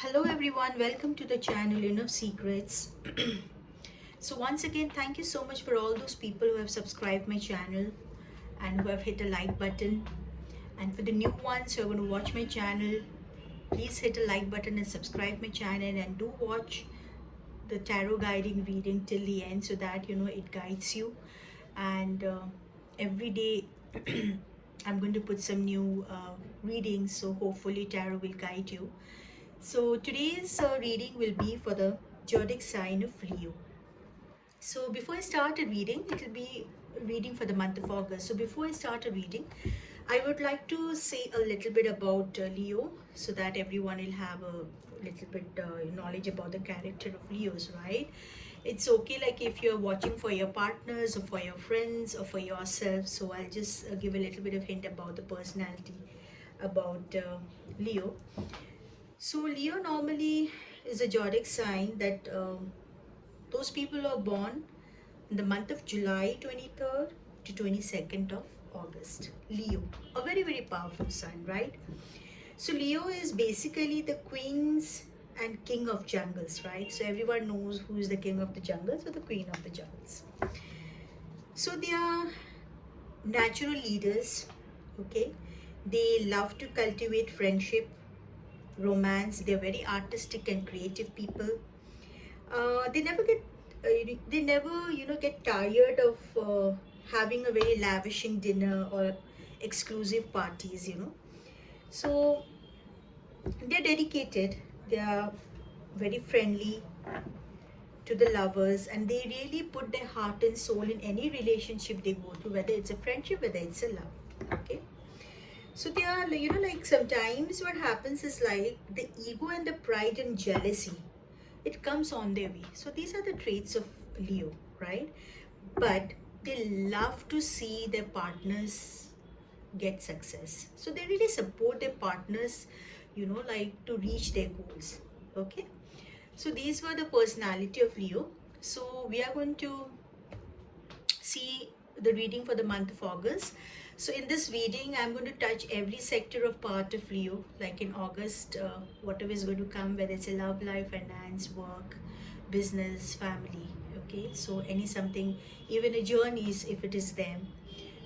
Hello everyone, welcome to the channel Enough Secrets. So once again, thank you so much for all those people who have subscribed my channel and who have hit a like button. And for the new ones who are going to watch my channel, please hit a like button and subscribe my channel, and do watch the tarot guiding reading till the end so that it guides you. And every day I'm going to put some new readings, so hopefully tarot will guide you. So today's reading will be for the zodiac sign of Leo. So before I start a reading, it will be a reading for the month of August. So before I start a reading, I would like to say a little bit about Leo so that everyone will have a little bit knowledge about the character of Leos, right? It's okay, like if you're watching for your partners or for your friends or for yourself. So I'll just give a little bit of hint about the personality about Leo. So Leo normally is a zodiac sign that those people who are born in the month of July 23rd to 22nd of August. Leo, a very very powerful sign, right? So Leo is basically the queens and king of jungles, right? So everyone knows who is the king of the jungles or the queen of the jungles. So they are natural leaders, okay? They love to cultivate friendship, romance. They're very artistic and creative people. They never get they never get tired of having a very lavishing dinner or exclusive parties. So they're dedicated, they are very friendly to the lovers, and they really put their heart and soul in any relationship they go through, whether it's a friendship, whether it's a love. Okay. So they are, like sometimes what happens is like the ego and the pride and jealousy, it comes on their way. So these are the traits of Leo, right? But they love to see their partners get success. So they really support their partners, like to reach their goals. Okay. So these were the personality of Leo. So we are going to see the reading for the month of August. So in this reading, I'm going to touch every sector of part of Leo. Like in August, whatever is going to come, whether it's a love life, finance, work, business, family. Okay, so any something, even a journeys if it is them.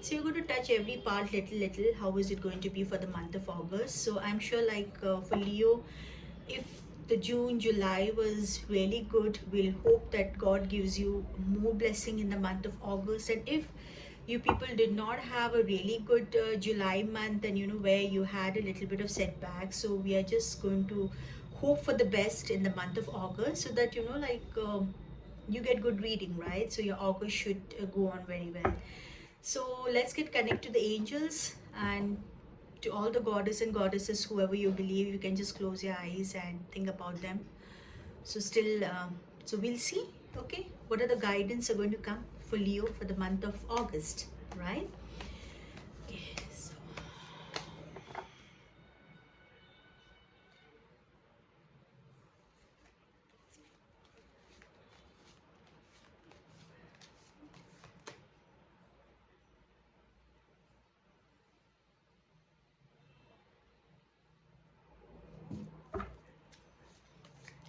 So you're going to touch every part little. How is it going to be for the month of August? So I'm sure, like for Leo, if the June, July was really good, we'll hope that God gives you more blessing in the month of August. And if you people did not have a really good July month, and where you had a little bit of setback, so we are just going to hope for the best in the month of August, so that you get good reading, right? So your August should go on very well. So let's get connected to the angels and to all the goddess and goddesses, whoever you believe. You can just close your eyes and think about them. So still, so we'll see, okay, what are the guidance are going to come for Leo for the month of August, right? Okay, so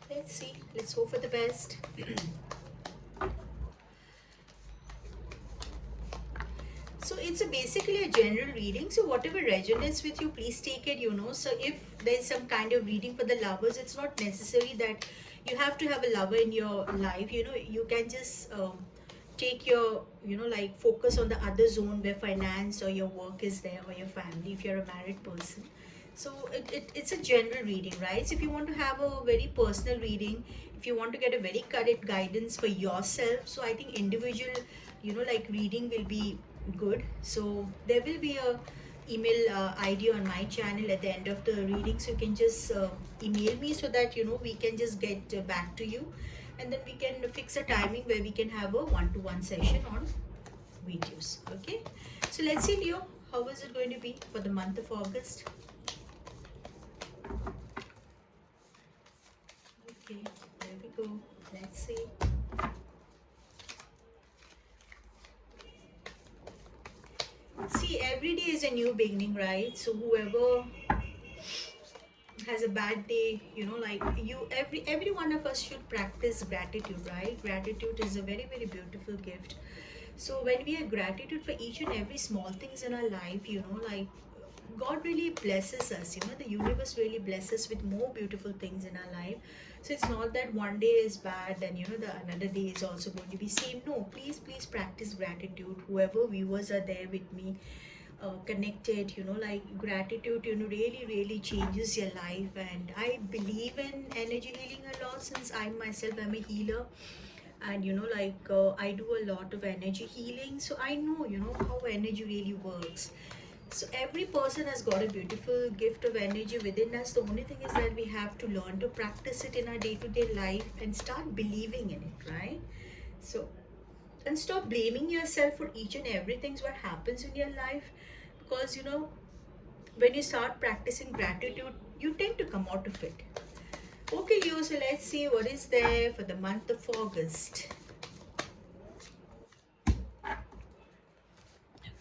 let's see, let's hope for the best. So it's basically a general reading. So whatever resonates with you, please take it. So if there's some kind of reading for the lovers, it's not necessary that you have to have a lover in your life. You can just take your, like focus on the other zone where finance or your work is there, or your family if you're a married person. So it's a general reading, right? So if you want to have a very personal reading, if you want to get a very correct guidance for yourself, so I think individual, like reading will be good. So there will be a email ID on my channel at the end of the reading, so you can just email me so that we can just get back to you, and then we can fix a timing where we can have a one-to-one session on videos. Okay, so let's see, Leo, how is it going to be for the month of August? Okay, there we go. Let's see. See, every day is a new beginning, right? So whoever has a bad day, you know, like every one of us should practice gratitude, right? Gratitude is a very, very beautiful gift. So when we are gratitude for each and every small things in our life, you know, like God really blesses us, you know, the universe really blesses with more beautiful things in our life. So it's not that one day is bad and, you know, the another day is also going to be same. No, please practice gratitude. Whoever viewers are there with me, connected, you know, like gratitude, you know, really changes your life. And I believe in energy healing a lot, since I myself am a healer. And you know, like I do a lot of energy healing, so I know, you know, how energy really works. So every person has got a beautiful gift of energy within us. The only thing is that we have to learn to practice it in our day-to-day life and start believing in it, right? So, and stop blaming yourself for each and everything what happens in your life, because you know, when you start practicing gratitude, you tend to come out of it. Okay, Leo, so let's see what is there for the month of August.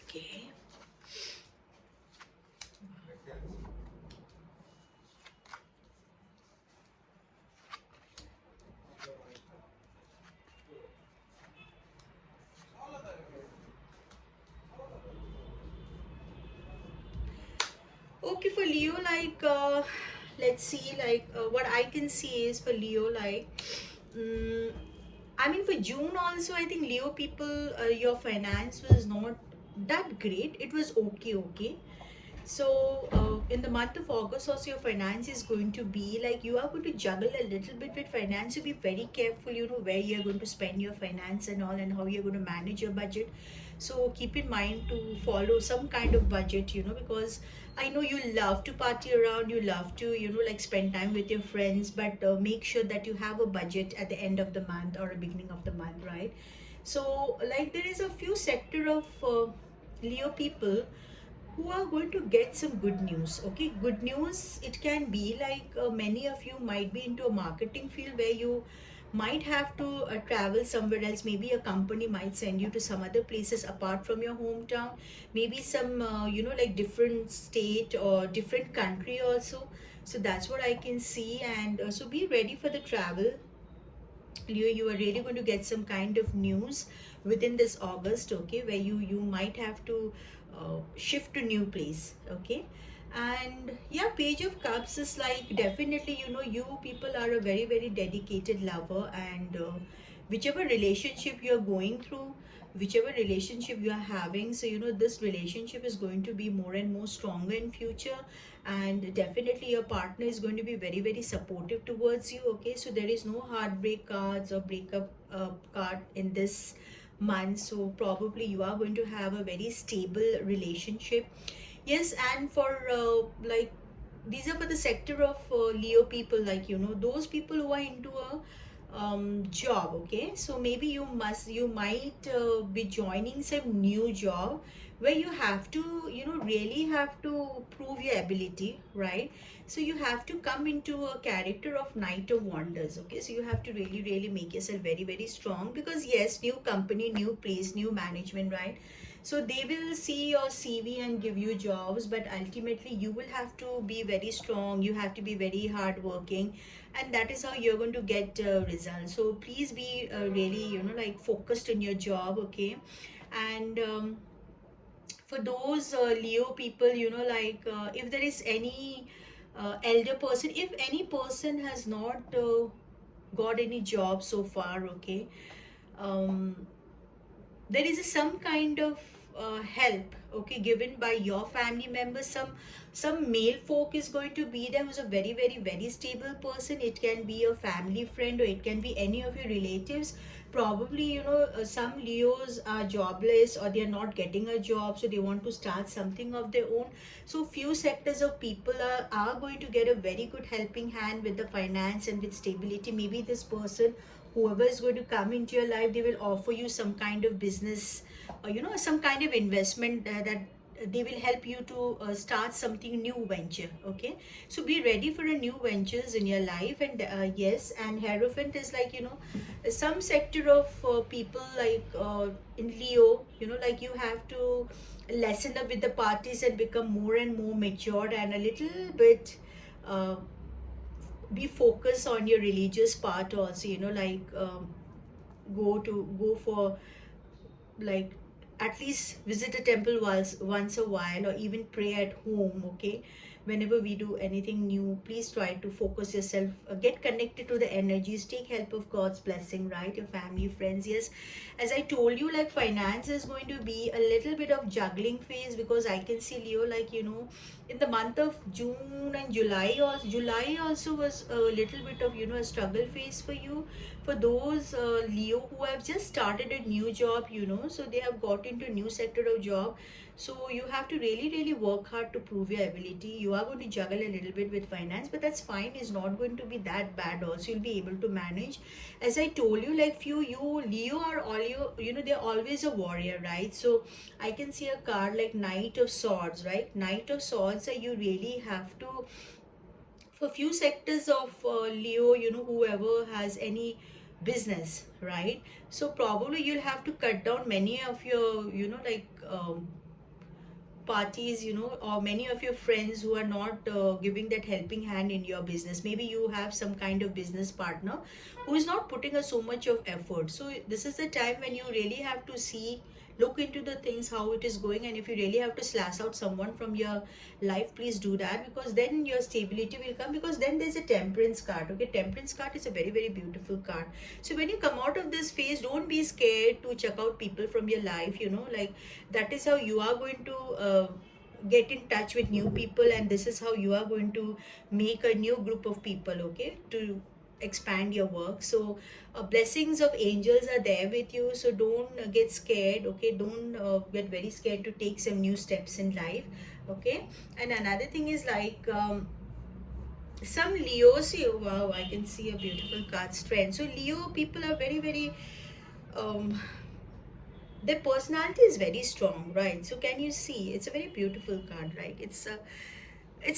Okay. Okay, for Leo, like, let's see, like, what I can see is for Leo, like, um, I mean, for June also, I think Leo people, your finance was not that great. It was okay. So, in the month of August, also your finance is going to be like you are going to juggle a little bit with finance. You be very careful, you know, where you're going to spend your finance and all, and how you're going to manage your budget. So, keep in mind to follow some kind of budget, you know, because I know you love to party around, you love to, you know, like spend time with your friends, but make sure that you have a budget at the end of the month or a beginning of the month, right? So, like, there is a few sector of Leo people who are going to get some good news. Okay, good news, it can be like many of you might be into a marketing field where you might have to travel somewhere else. Maybe a company might send you to some other places apart from your hometown, maybe some you know, like different state or different country also. So that's what I can see. And so be ready for the travel. You are really going to get some kind of news within this August, okay, where you might have to shift to new place, okay. And yeah, Page of Cups is like, definitely, you know, you people are a very dedicated lover. And whichever relationship you're going through, whichever relationship you are having, so you know, this relationship is going to be more and more stronger in future. And definitely your partner is going to be very supportive towards you, okay. So there is no heartbreak cards or breakup card in this month. So probably you are going to have a very stable relationship. Yes. And for like, these are for the sector of Leo people, like, you know, those people who are into a job, okay. So maybe you might be joining some new job where you have to, you know, really have to prove your ability, right? So you have to come into a character of Knight of Wonders, okay. So you have to really make yourself very strong, because yes, new company, new place, new management, right? So they will see your CV and give you jobs, but ultimately you will have to be very strong. You have to be very hardworking, and that is how you're going to get results. So please be really, you know, like focused in your job, okay. And for those Leo people, you know, like if there is any elder person, if any person has not got any job so far, okay, um, there is some kind of help, okay, given by your family members. Some male folk is going to be there who's a very stable person. It can be a family friend, or it can be any of your relatives. Probably, you know, some Leos are jobless, or they are not getting a job, so they want to start something of their own. So few sectors of people are going to get a very good helping hand with the finance and with stability. Maybe this person, whoever is going to come into your life, they will offer you some kind of business, or you know, some kind of investment that they will help you to start something new venture, okay. So be ready for a new ventures in your life. And yes. And Hierophant is like, you know, some sector of people, like in Leo, you know, like you have to lessen up with the parties and become more and more matured and a little bit be focused on your religious part also, you know, like go for, like, at least visit a temple once a while, or even pray at home. Okay, whenever we do anything new, please try to focus yourself, get connected to the energies, take help of God's blessing, right? Your family, friends. Yes, as I told you, like, finance is going to be a little bit of juggling phase, because I can see, Leo, like, you know, in the month of June and July also was a little bit of, you know, a struggle phase for you. For those Leo who have just started a new job, you know, so they have got into a new sector of job, so you have to really work hard to prove your ability. You are going to juggle a little bit with finance, but that's fine. It's not going to be that bad also. You'll be able to manage. As I told you, like, few you Leo are all, you know, they're always a warrior, right? So I can see a card like Knight of Swords, right? Knight of Swords, that you really have to, for few sectors of Leo, you know, whoever has any business, right? So probably you'll have to cut down many of your, you know, like, parties, you know, or many of your friends who are not giving that helping hand in your business. Maybe you have some kind of business partner who is not putting so much of effort. So this is the time when you really have to see, look into the things, how it is going, and if you really have to slash out someone from your life, please do that, because then your stability will come. Because then there's a Temperance card. Okay, Temperance card is a very beautiful card. So when you come out of this phase, don't be scared to check out people from your life, you know, like, that is how you are going to get in touch with new people, and this is how you are going to make a new group of people, okay, to expand your work. So blessings of angels are there with you, so don't get scared. Okay, don't get very scared to take some new steps in life. Okay, and another thing is, like, some Leos here. Wow, I can see a beautiful card, Strength. So Leo people are very um their personality is very strong, right? So can you see, it's a very beautiful card, right? It's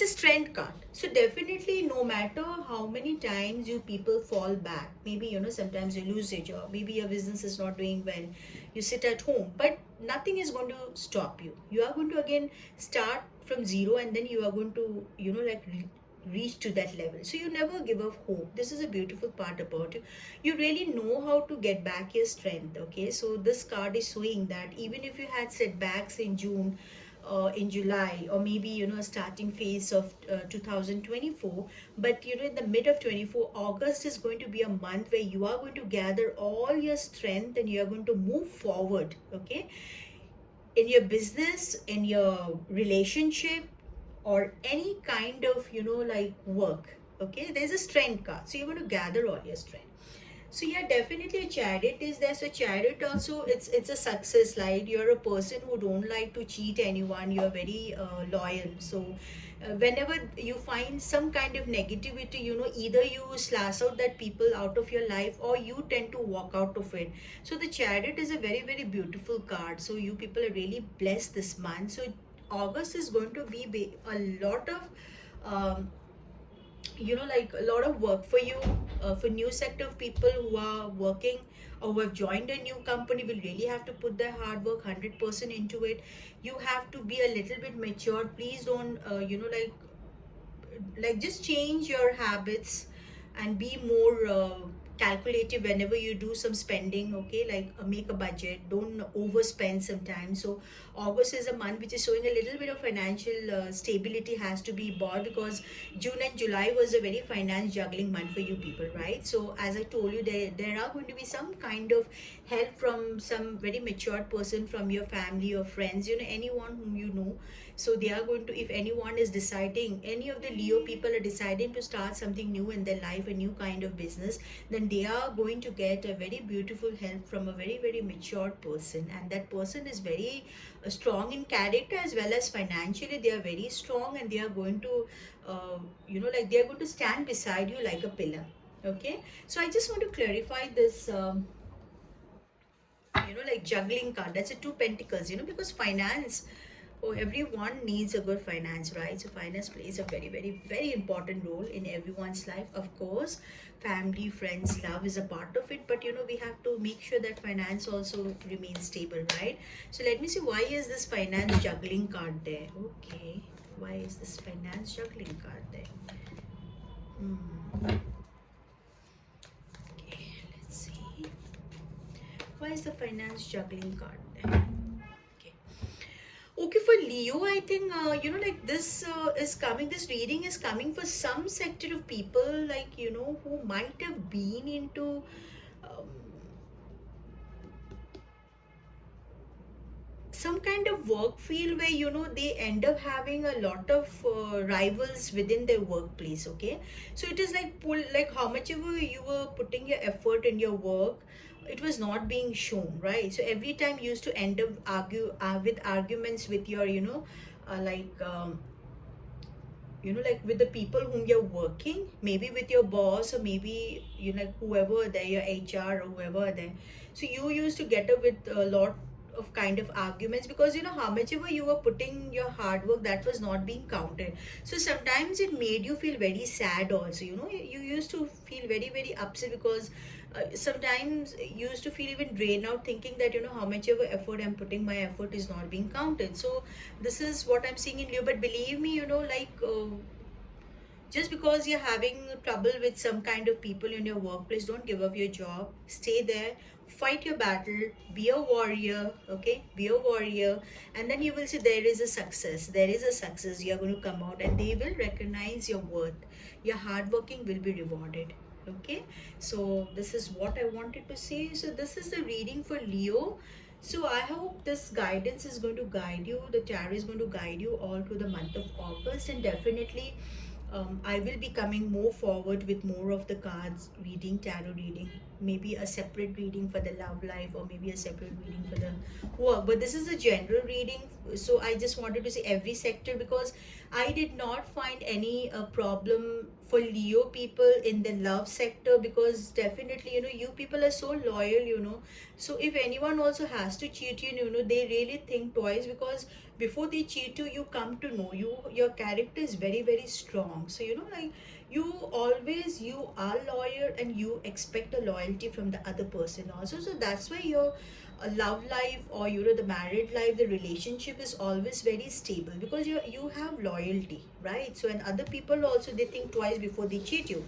a strength card. So definitely, no matter how many times you people fall back, maybe, you know, sometimes you lose your job, maybe your business is not doing well, you sit at home, but nothing is going to stop you. You are going to again start from zero, and then you are going to, you know, like, reach to that level. So you never give up hope. This is a beautiful part about you. You really know how to get back your strength. Okay, so this card is showing that even if you had setbacks in June, in July, or maybe, you know, starting phase of 2024, but, you know, in the mid of 24, August is going to be a month where you are going to gather all your strength and you are going to move forward. Okay, in your business, in your relationship, or any kind of, you know, like, work. Okay, there's a strength card, so you're going to gather all your strength. So yeah, definitely a Chariot is there. So Chariot also, it's a success, right? You're a person who don't like to cheat anyone. You're very loyal. So whenever you find some kind of negativity, you know, either you slash out that people out of your life, or you tend to walk out of it. So the Chariot is a very beautiful card. So you people are really blessed this month. So August is going to be a lot of um, you know, like, a lot of work for you. For new sector of people who are working or who have joined a new company, will really have to put their hard work 100% into it. You have to be a little bit mature. Please don't you know, like, just change your habits and be more calculative whenever you do some spending. Okay, like, make a budget, don't overspend sometimes. So August is a month which is showing a little bit of financial stability has to be bought, because June and July was a very finance juggling month for you people, right? So as I told you, there are going to be some kind of help from some very matured person from your family or friends, you know, anyone whom you know. So they are going to, if anyone is deciding, any of the Leo people are deciding to start something new in their life, a new kind of business, then they are going to get a very beautiful help from a very mature person, and that person is very strong in character as well as financially. They are very strong, and they are going to you know, like, they are going to stand beside you like a pillar. Okay, so I just want to clarify this you know, like, juggling card. That's a two pentacles, you know, because finance, oh, everyone needs a good finance, right? So finance plays a very important role in everyone's life. Of course, family, friends, love is a part of it, but, you know, we have to make sure that finance also remains stable, right? So let me see, why is this finance juggling card there? Okay, why is this finance juggling card there? is the finance juggling card there? Okay. Okay, for Leo, I think, like this is coming, this reading is coming for some sector of people, like, who might have been into um, some kind of work field where they end up having a lot of rivals within their workplace. Okay, so it is like pull, like how much ever you were putting your effort in your work, it was not being shown, right? So every time you used to end up with arguments with your like like with the people whom you're working, maybe with your boss, or maybe like whoever there, your HR or whoever there. So you used to get up with a lot of kind of arguments, because how much ever you were putting your hard work, that was not being counted. So sometimes it made you feel very sad also. You used to feel very very upset, because sometimes you used to feel even drained out, thinking that how much ever effort I'm putting, my effort is not being counted. So this is what I'm seeing in you. But believe me, like just because you're having trouble with some kind of people in your workplace, don't give up your job. Stay there, fight your battle, be a warrior. Okay, be a warrior, and then you will see there is a success. There is a success. You're going to come out, and they will recognize your worth. Your hard working will be rewarded. Okay, so this is what I wanted to say. So this is the reading for Leo. So I hope this guidance is going to guide you. The tarot is going to guide you all through the month of August, and definitely I will be coming more forward with more of the cards reading, tarot reading, maybe a separate reading for the love life, or maybe a separate reading for the work. But this is a general reading, so I just wanted to say every sector, because I did not find any problem for Leo people in the love sector, because definitely you people are so loyal. So if anyone also has to cheat you, they really think twice, because before they cheat you, you come to know your character is very very strong. So like you always, you are loyal, and you expect a loyalty from the other person also. So that's why your love life, or the married life, the relationship is always very stable, because you have loyalty, right? So and other people also, they think twice before they cheat you.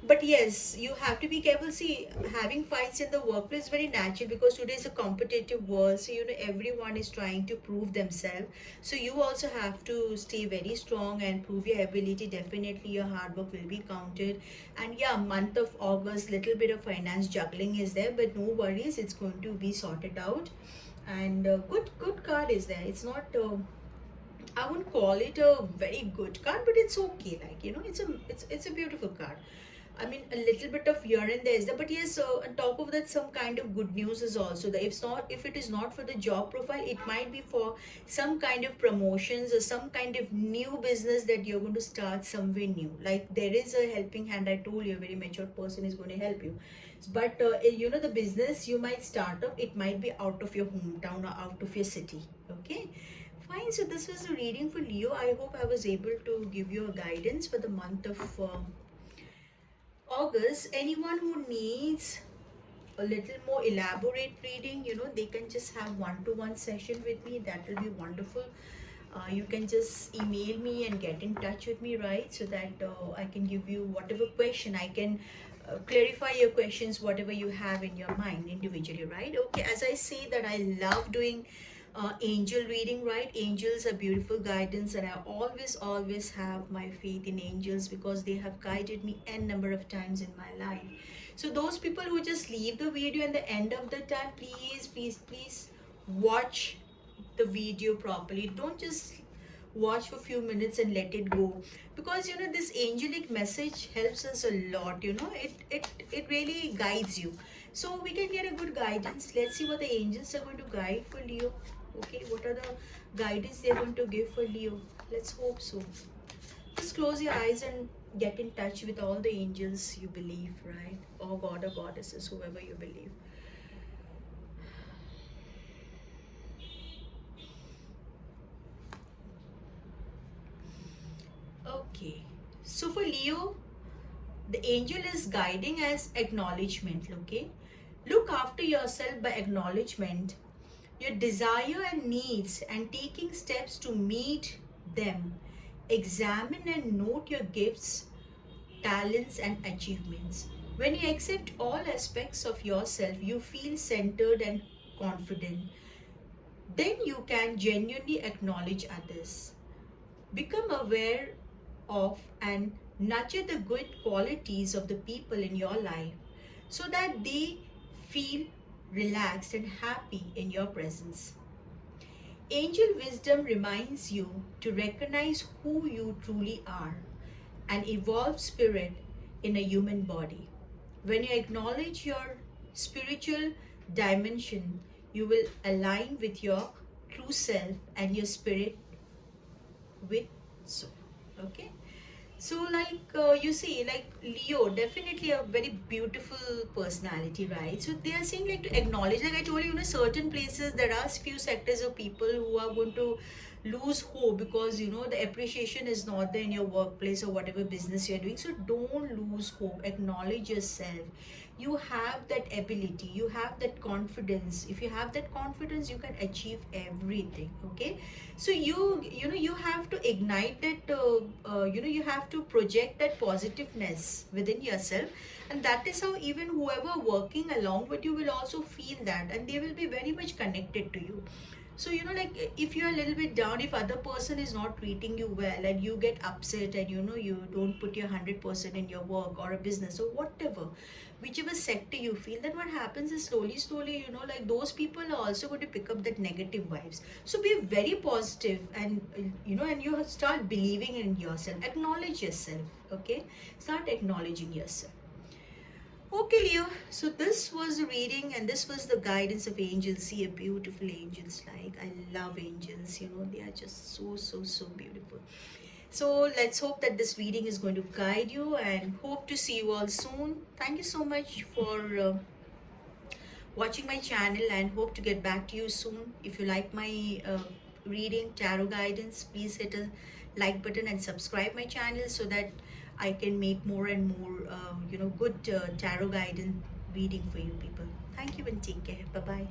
But yes, you have to be careful. See, having fights in the workplace is very natural, because today is a competitive world. So everyone is trying to prove themselves. So you also have to stay very strong and prove your ability. Definitely your hard work will be counted. And yeah, month of August, little bit of finance juggling is there, but no worries, it's going to be sorted out. And good card is there. It's not I wouldn't call it a very good card, but it's okay. Like it's a beautiful card. I mean, a little bit of here and there is there, but yes, on top of that, some kind of good news is also there. If it is not for the job profile, it might be for some kind of promotions, or some kind of new business that you're going to start somewhere new. Like there is a helping hand. I told you, a very mature person is going to help you. But the business you might start up, it might be out of your hometown or out of your city. Okay. Fine, so this was a reading for Leo. I hope I was able to give you a guidance for the month of August. Anyone who needs a little more elaborate reading, they can just have one-to-one session with me. That will be wonderful. You can just email me and get in touch with me, right? So that I can give you whatever question I can. Clarify your questions, whatever you have in your mind individually, right? Okay, as I say that I love doing angel reading, right? Angels are beautiful guidance, and I always have my faith in angels, because they have guided me n number of times in my life. So those people who just leave the video at the end of the time, please watch the video properly. Don't just watch for a few minutes and let it go, because this angelic message helps us a lot. It really guides you, so we can get a good guidance. Let's see what the angels are going to guide for Leo. Okay, what are the guidance they're going to give for Leo? Let's hope so. Just close your eyes and get in touch with all the angels you believe, right? Or God or goddesses, whoever you believe. Okay, so for Leo, the angel is guiding as acknowledgement. Okay, look after yourself by acknowledgement, your desire and needs, and taking steps to meet them. Examine and note your gifts, talents, and achievements. When you accept all aspects of yourself, you feel centered and confident. Then you can genuinely acknowledge others. Become aware of and nurture the good qualities of the people in your life so that they feel relaxed and happy in your presence. Angel wisdom reminds you to recognize who you truly are, an evolved spirit in a human body. When you acknowledge your spiritual dimension, you will align with your true self and your spirit with soul. Okay. So, like you see, like Leo, definitely a very beautiful personality, right? So they are saying like to acknowledge, like I told you, certain places there are few sectors of people who are going to lose hope because the appreciation is not there in your workplace or whatever business you're doing. So don't lose hope. Acknowledge yourself. You have that ability. You have that confidence. If you have that confidence, you can achieve everything. Okay, so you have to ignite that you have to project that positiveness within yourself, and that is how even whoever working along with you will also feel that, and they will be very much connected to you. So like if you're a little bit down, if other person is not treating you well and you get upset and you don't put your 100% in your work or a business or whatever, whichever sector you feel, then what happens is slowly like those people are also going to pick up that negative vibes. So be very positive, and and you start believing in yourself. Acknowledge yourself. Okay, start acknowledging yourself. Okay, Leo. So this was the reading, and this was the guidance of angels. See a beautiful angels. Like I love angels. They are just so beautiful. So let's hope that this reading is going to guide you, and hope to see you all soon. Thank you so much for watching my channel, and hope to get back to you soon. If you like my reading tarot guidance, please hit a like button and subscribe my channel so that I can make more and more good tarot guidance reading for you people. Thank you and take care. Bye bye.